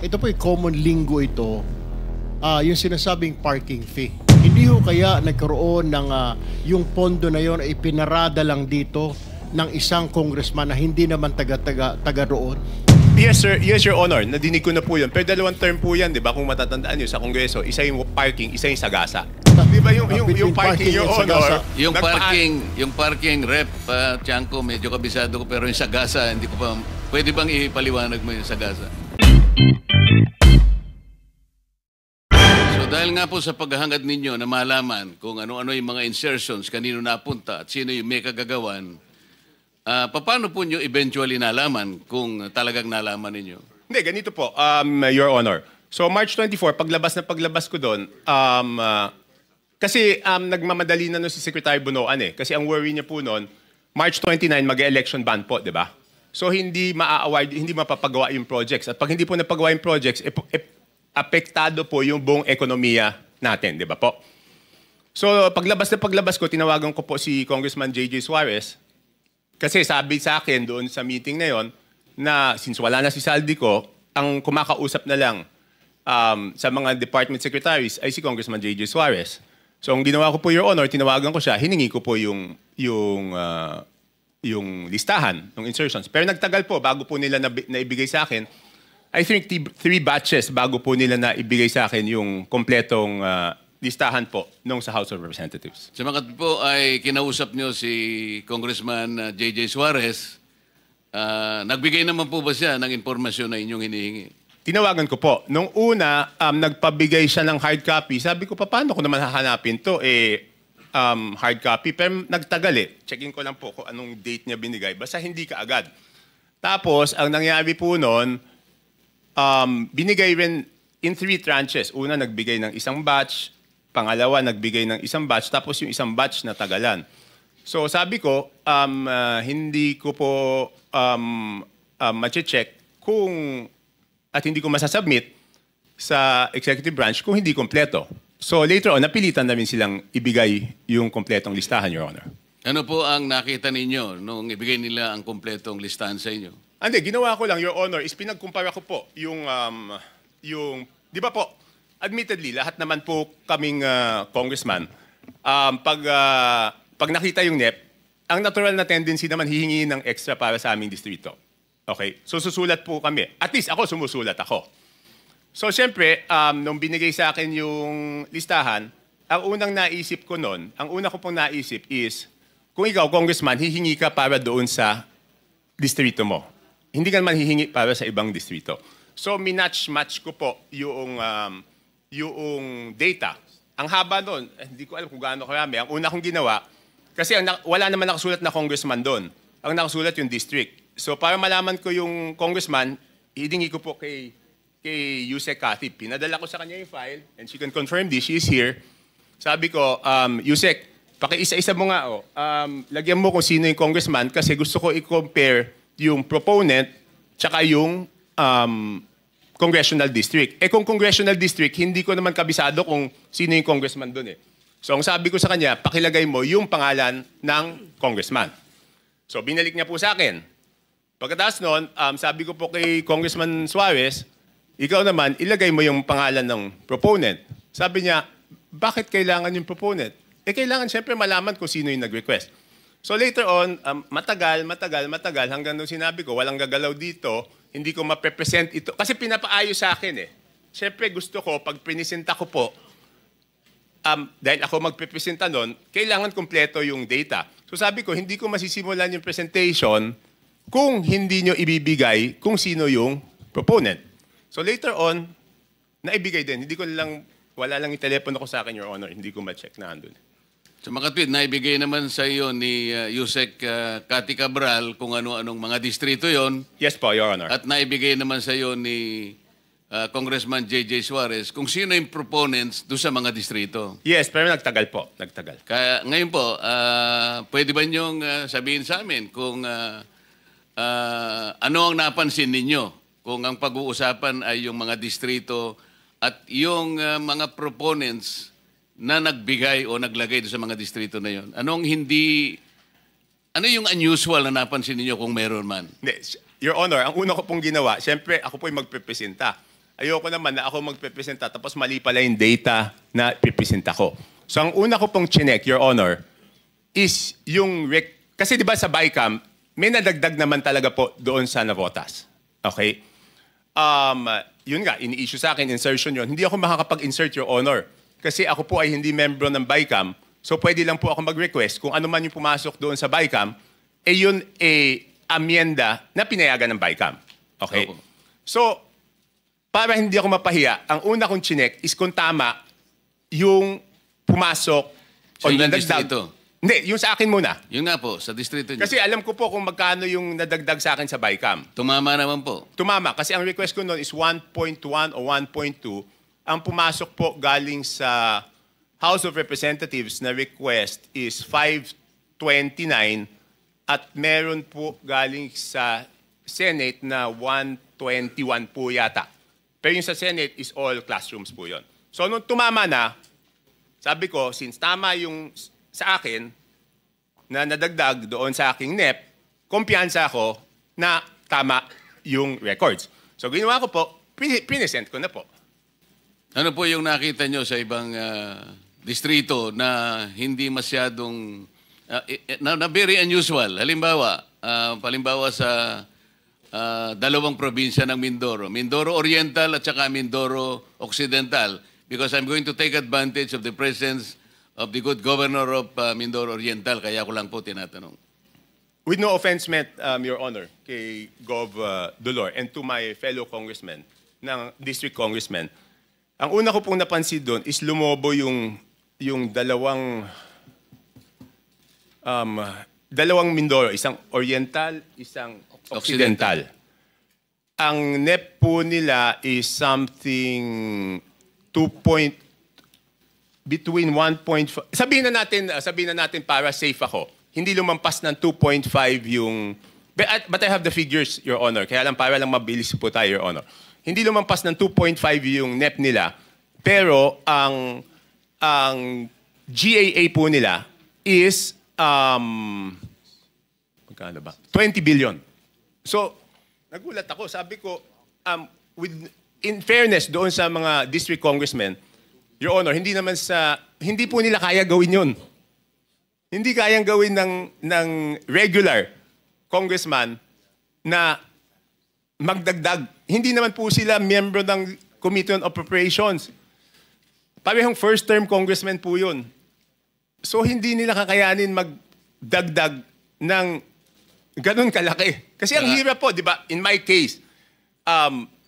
ito po common lingo ito, yung sinasabing parking fee. Hindi ho kaya nagkaroon ng yung pondo na yon ay pinarada lang dito ng isang congressman na hindi naman taga roon? Yes, sir. Yes, Your Honor. Nadinig ko na po yun. Pero dalawang term po yan, di ba? Kung matatandaan nyo sa Kongreso, isa yung parking, isa yung sagasa. Di ba yung parking, Your Honor? Yung parking rep, Tiangco, medyo kabisado ko. Pero yung sagasa, hindi ko pa... Pwede bang ipaliwanag mo yung sagasa? So dahil nga po sa paghahangad ninyo na malaman kung ano-ano yung mga insertions, kanino napunta at sino yung may kagagawan, paano po nyo eventually nalaman kung talagang nalaman ninyo? Hindi, ganito po, Your Honor. So March 24, paglabas ko doon, kasi nagmamadali na si Secretary Bunoan eh. Kasi ang worry niya po noon, March 29, mag-election ban po, di ba? So hindi maa-award, hindi mapapagawa yung projects. At pag hindi po napagawa yung projects, apektado po yung buong ekonomiya natin, di ba po? So paglabas ko, tinawagan ko po si Congressman J.J. Suarez. Kasi sabi sa akin doon sa meeting na yon na since wala na si Saldi ko, ang kumakausap na lang sa mga department secretaries ay si Congressman J.J. Suarez. So ang ginawa ko po, Your Honor, tinawagan ko siya, hiningi ko po yung listahan ng insertions. Pero nagtagal po bago po nila naibigay sa akin. I think 3 batches bago po nila naibigay sa akin yung kompletong listahan po nung sa House of Representatives. Sa mga po ay kinausap nyo si Congressman J.J. Suarez, nagbigay naman po ba siya ng impormasyon na inyong hinihingi? Tinawagan ko po. Nung una, nagpabigay siya ng hard copy. Sabi ko, paano ko naman hahanapin to? Hard copy. Pero nagtagal eh. Checking ko lang po kung anong date niya binigay. Basta hindi ka agad. Tapos, ang nangyari po noon, binigay rin in 3 tranches. Una, nagbigay ng isang batch. Pangalawa, nagbigay ng isang batch. Tapos yung isang batch na tagalan. So sabi ko, hindi ko po ma-check kung at hindi ko masasubmit sa executive branch kung hindi kompleto. So later on, napilitan namin silang ibigay yung kompletong listahan, Your Honor. Ano po ang nakita ninyo nung ibigay nila ang kompletong listahan sa inyo? Hindi, ginawa ko lang, Your Honor, is pinagkumpara ko po yung di ba po, admittedly, lahat naman po kaming congressman, pag nakita yung NEP, ang natural na tendency naman hihingi ng extra para sa aming distrito. Okay? So susulat po kami. At least ako, sumusulat ako. So siyempre, nung binigay sa akin yung listahan, ang unang naisip ko noon, ang una ko pong naisip is, kung ikaw, congressman, hihingi ka para doon sa distrito mo. Hindi ka naman hihingi para sa ibang distrito. So minatch-match ko po yung data. Ang haba doon, hindi ko alam kung gaano karami. Ang una kong ginawa, kasi wala naman nakasulat na congressman doon. Ang nakasulat yung district. So para malaman ko yung congressman, hihingi ko po kay Yusek Katib. Pinadala ko sa kanya yung file, and she can confirm this. She is here. Sabi ko, Yusek, pakiisa-isa mo nga. Lagyan mo kung sino yung congressman kasi gusto ko i-compare yung proponent tsaka yung congressional district. Kung congressional district, hindi ko naman kabisado kung sino yung congressman doon eh. So ang sabi ko sa kanya, pakilagay mo yung pangalan ng congressman. So binalik niya po sa akin. Pagkatapos noon, sabi ko po kay Congressman Suarez, ikaw naman, ilagay mo yung pangalan ng proponent. Sabi niya, bakit kailangan yung proponent? Kailangan siyempre malaman kung sino yung nag-request. So later on, matagal, hanggang nung sinabi ko, walang gagalaw dito, hindi ko ma-present ito. Kasi pinapaayos sa akin eh. Siyempre gusto ko, pag pinisenta ko po, dahil ako magpipresenta nun, kailangan kompleto yung data. So sabi ko, hindi ko masisimulan yung presentation kung hindi nyo ibibigay kung sino yung proponent. So later on, naibigay din. Wala lang yung telepono ko sa akin, Your Honor. Hindi ko ma-check na andun. So makatwid, naibigay naman sa iyo ni Yusek Cathy Cabral kung ano-anong mga distrito yon. Yes po, Your Honor. At naibigay naman sa iyo ni Congressman J.J. Suarez kung sino yung proponents doon sa mga distrito. Yes, pero nagtagal po. Nagtagal. Kaya ngayon po, pwede ba niyong sabihin sa amin kung ano ang napansin ninyo? Kung ang pag-uusapan ay yung mga distrito at yung mga proponents na nagbigay o naglagay doon sa mga distrito na yon. Ano yung unusual na napansin ninyo kung meron man? Your Honor, ang una ko pong ginawa, siyempre ako po'y magpipresenta. ayoko naman na ako magpepresenta tapos mali pala yung data na pipresenta ko. So ang una ko pong chinek, Your Honor, is yung... Kasi di ba sa BICAM, may nadagdag naman talaga po doon sa Navotas. Okay? Yun nga, ini-issue sa akin, insertion yun. Hindi ako makakapag-insert, Your Honor. Kasi ako po ay hindi membro ng BICAM. So pwede lang po ako mag-request kung ano man yung pumasok doon sa BICAM, yun amyenda na pinayagan ng BICAM. Okay? Opo. So, para hindi ako mapahiya, ang una kong chinek is kung tama yung pumasok o Sa yung ilang nadagdag. distrito? Hindi, yung sa akin muna. Yun nga po, sa distrito niyo. Kasi alam ko po kung magkano yung nadagdag sa akin sa BICAM. Tumama naman po. Tumama, kasi ang request ko noon is 1.1 o 1.2. Ang pumasok po galing sa House of Representatives na request is 529 at meron po galing sa Senate na 121 po yata. Pero yung sa Senate is all classrooms po yon. So nung tumama na, sabi ko, since tama yung sa akin na nadagdag doon sa aking NEP, kumpiyansa ako na tama yung records. So ginawa ko po, pinesent ko na po. Ano po yung nakita nyo sa ibang distrito na hindi masyadong, na very unusual? Halimbawa, sa dalawang probinsya ng Mindoro. Mindoro Oriental at saka Mindoro Occidental. Because I'm going to take advantage of the presence of the good governor of Mindoro Oriental. Kaya ko lang po tinatanong. With no offense meant, Your Honor, kay Gov. Dolor and to my fellow congressmen, ng district congressmen, ang una ko pong napansin doon is lumobo yung dalawang Mindoro, isang Oriental, isang Occidental. Ang NEP po nila is something between 1.5, sabihin na natin para safe ako. Hindi lumampas ng 2.5 yung but I have the figures, Your Honor. Kaya lang para lang mabilis po tayo, Your Honor. Hindi lumampas ng 2.5 yung NEP nila. Pero ang GAA po nila is magkano ba? 20 billion. So, nagulat ako. Sabi ko, in fairness doon sa mga district congressmen, Your Honor, hindi po nila kaya gawin yun. Hindi kayang gawin ng regular congressman na magdagdag. Hindi naman po sila miyembro ng Committee on Appropriations. Parehong first-term congressman po yun. So, hindi nila kakayanin magdagdag ng ganun kalaki. Kasi ang hirap po, di ba? In my case,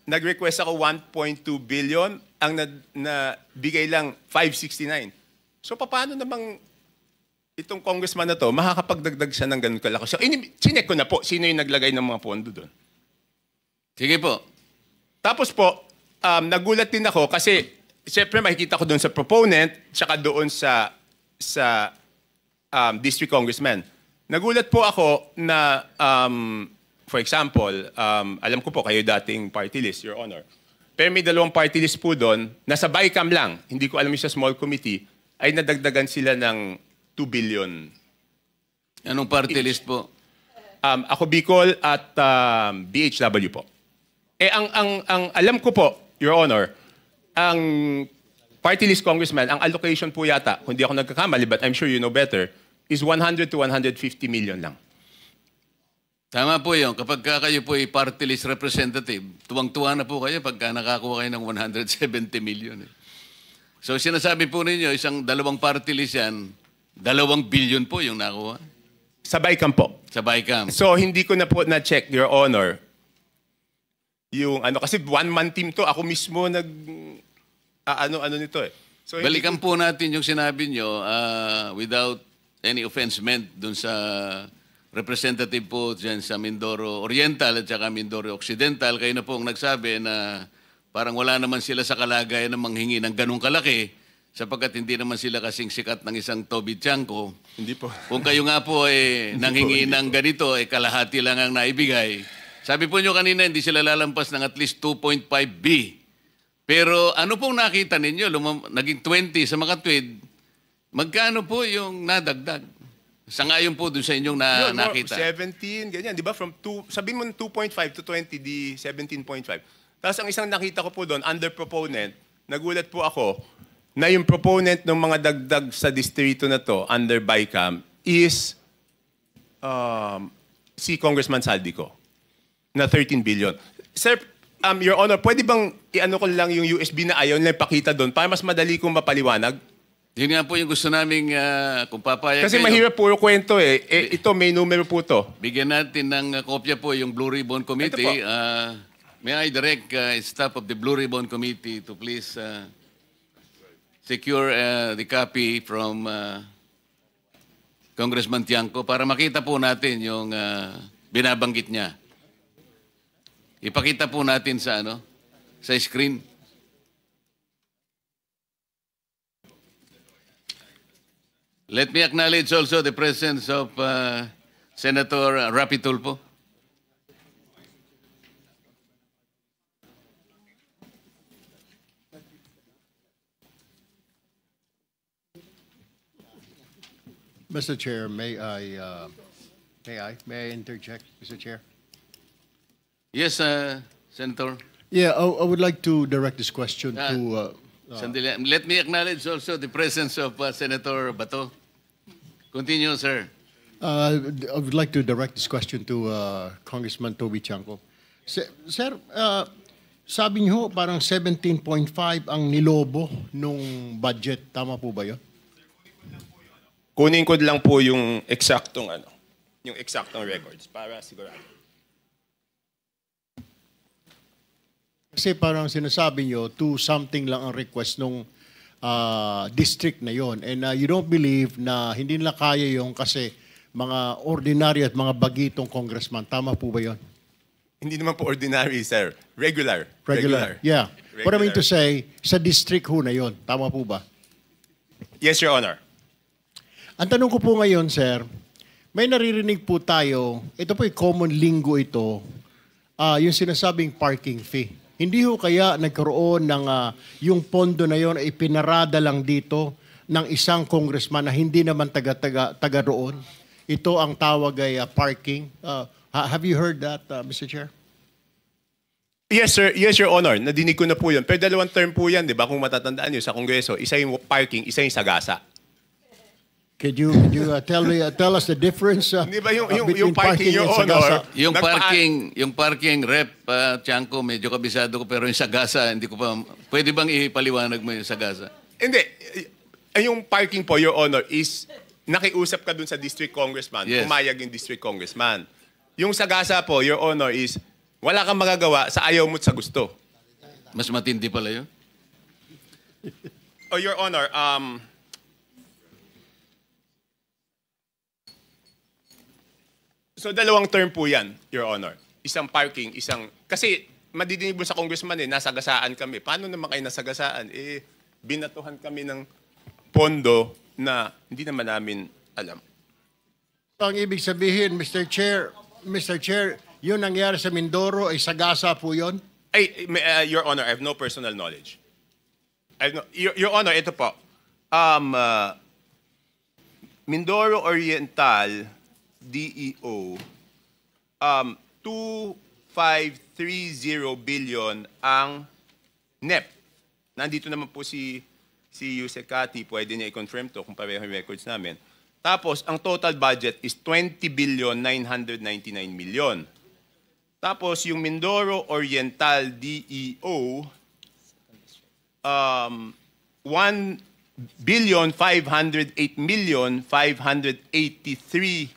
nag-request ako 1.2 billion, ang nabigay lang 569. So, paano namang itong congressman na to, makakapagdagdag siya ng ganun kalaki? So, chinek ko na po, sino yung naglagay ng mga pondo doon. Sige po. Tapos po, nagulat din ako kasi, siyempre makikita ko doon sa proponent, tsaka doon sa district congressman. Nagulat po ako na, for example, alam ko po kayo dating party list, Your Honor. Pero may dalawang party list po doon, nasa BICAM lang, hindi ko alam yung sa small committee, ay nadagdagan sila ng 2 billion. Anong party list po? Ako Bicol at BHW po. Ang alam ko po, Your Honor, ang party list congressman, ang allocation po yata, kung di ako nagkakamali, but I'm sure you know better, is 100 to 150 million lang. Tama po yun. Kapag kayo po ay party list representative, tuwang-tuwa na po kayo pagka nakakuha kayo ng 170 million. So sinasabi po ninyo, dalawang party list yan, 2 billion po yung nakuha. Sa BICAM po. Sa BICAM. So hindi ko na po na-check, Your Honor, yung kasi one-man team to, ako mismo ano nito eh. So, balikan po natin yung sinabi nyo without any offense meant dun sa representative po dyan sa Mindoro Oriental at saka Mindoro Occidental. Kayo na po ang nagsabi na parang wala naman sila sa kalagayan na manghingi ng ganong kalaki sapagkat hindi naman sila kasing sikat ng isang Toby Chanko. Hindi po. Kung kayo nga po nanghingi ng ganito, kalahati lang ang naibigay. Sabi po nyo kanina, hindi sila lalampas ng at least 2.5B. Pero ano pong nakita ninyo? Naging 20 sa mga tweet. Magkano po yung nadagdag? Sangayon po dun sa inyong nakita. 17, ganyan. Di ba? Sabihin mo 2.5 to 20, di 17.5. Tapos ang isang nakita ko po doon, under proponent, nagulat po ako na yung proponent ng mga dagdag sa distrito na to, under BICAM, is si Congressman Saldico, na 13 billion. Sir, Your Honor, pwede bang i-ano ko lang yung USB na ayaw nila ipakita doon para mas madali kong mapaliwanag? Yun nga po yung gusto naming kung papayag Kasi kayo, mahirap puro kwento eh. Ito, may numero po to. bigyan natin ng kopya po yung Blue Ribbon Committee. May I direct staff of the Blue Ribbon Committee to please secure the copy from Congressman Tiangco para makita po natin yung binabanggit niya. Ipakita po natin sa sa screen. Let me acknowledge also the presence of Senator Rapi Tulfo. Mr. Chair, may I interject, Mr. Chair? Yes, Senator. Yeah, I would like to direct this question to... Sandali. Let me acknowledge also the presence of Senator Bato. Continue, sir. I would like to direct this question to Congressman Toby Tiangco. Sir, sabi niyo parang 17.5 ang nilobo nung budget. Tama po ba yun? Kunin ko lang po yung eksaktong records para sigurado. Kasi parang sinasabi nyo, 2-something lang ang request nung district na yon. And you don't believe na hindi nila kaya yung kasi mga ordinary at mga bagitong congressman. Tama po ba yon? Hindi naman po ordinary, sir. Regular. Yeah. What I mean Regular. to say, sa district ho na yon. Tama po ba? Yes, Your Honor. Ang tanong ko po ngayon, sir, may naririnig po tayo, ito po yung common lingo ito, yung sinasabing parking fee. Hindi ho kaya nagkaroon ng yung pondo na yon ay pinarada lang dito ng isang congressman na hindi naman taga roon. Ito ang tawag ay parking. Have you heard that, Mr. Chair? Yes, sir. Yes, Your Honor. Nadinig ko na po yun. Pero dalawang term po yan, di ba? Kung matatandaan nyo sa Kongreso, isa yung parking, isa yung sagasa. Could you tell us the difference Di ba yung between parking, Your and Honor? sagasa? Yung parking rep, Tiangco, medyo kabisado ko, pero yung sagasa, hindi ko pa, pwede bang ipaliwanag mo yung sagasa? Hindi. Yung parking po, Your Honor, is nakiusap ka dun sa district congressman. Yes. Pumayag yung district congressman. Yung sagasa po, Your Honor, is wala kang magagawa sa ayaw mo't sa gusto. Mas matindi pala yun. Oh, Your Honor, so dalawang term po yan, Your Honor. Isang parking, isang... Kasi madidinig mo sa congressman nasagasaan kami. Paano naman kayo nasagasaan? Binatuhan kami ng pondo na hindi naman namin alam. Ang ibig sabihin, Mr. Chair, yun nangyari sa Mindoro ay sagasa po yun? Your Honor, I have no personal knowledge. Your Honor, ito po. Mindoro Oriental, DEO, 2,530 billion ang NEP. Nandito naman po si Yusek pwede niya i-confirm to kung pareho yung records namin. Tapos, ang total budget is 20 billion 999 million. Tapos, yung Mindoro Oriental DEO, 1 billion 508 million 583,000.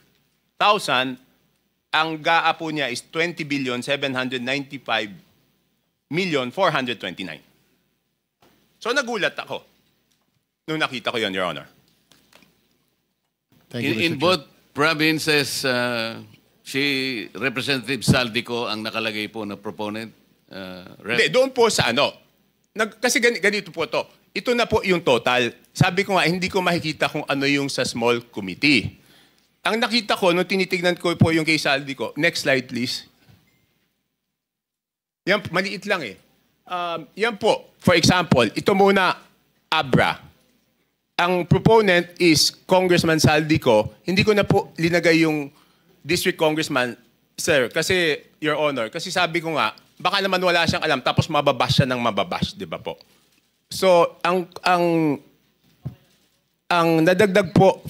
Ang GAA po niya is 20 billion 795 million 429. So nagulat ako nung nakita ko yun, Your Honor. Thank you, Mr. In Chair. both provinces, si Representative Saldico ang nakalagay po na proponent. Rep. Hindi, doon po sa ano. Kasi ganito po to. Ito na po yung total. Sabi ko nga, hindi ko makikita kung ano yung sa small committee. Ang nakita ko, nung tinitignan ko po yung kay Saldico, next slide please. Yan, maliit lang eh. Yan po, for example, ito muna, ABRA. Ang proponent is Congressman Saldico. Hindi ko na po linagay yung district congressman, sir, kasi, Your Honor, kasi sabi ko nga, baka naman wala siyang alam tapos mababash siya ng mababash, di ba po? So, ang nadagdag po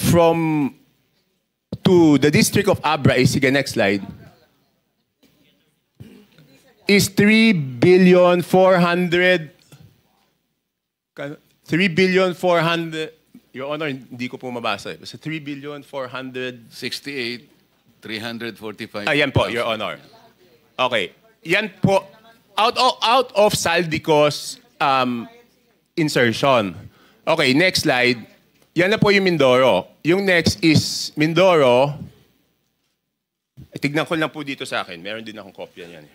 to the District of Abra, sige, next slide, is 3,400,000,000. Your Honor, hindi ko po mabasa. Basta 3,400,000,000. 68,345. Yan po, Your Honor. Okay. Yan po, out of Saldico's insertion. Okay, next slide. Yan na po yung Mindoro. Yung next is Mindoro. Tignan ko lang po dito sa akin. Meron din akong kopya niyan.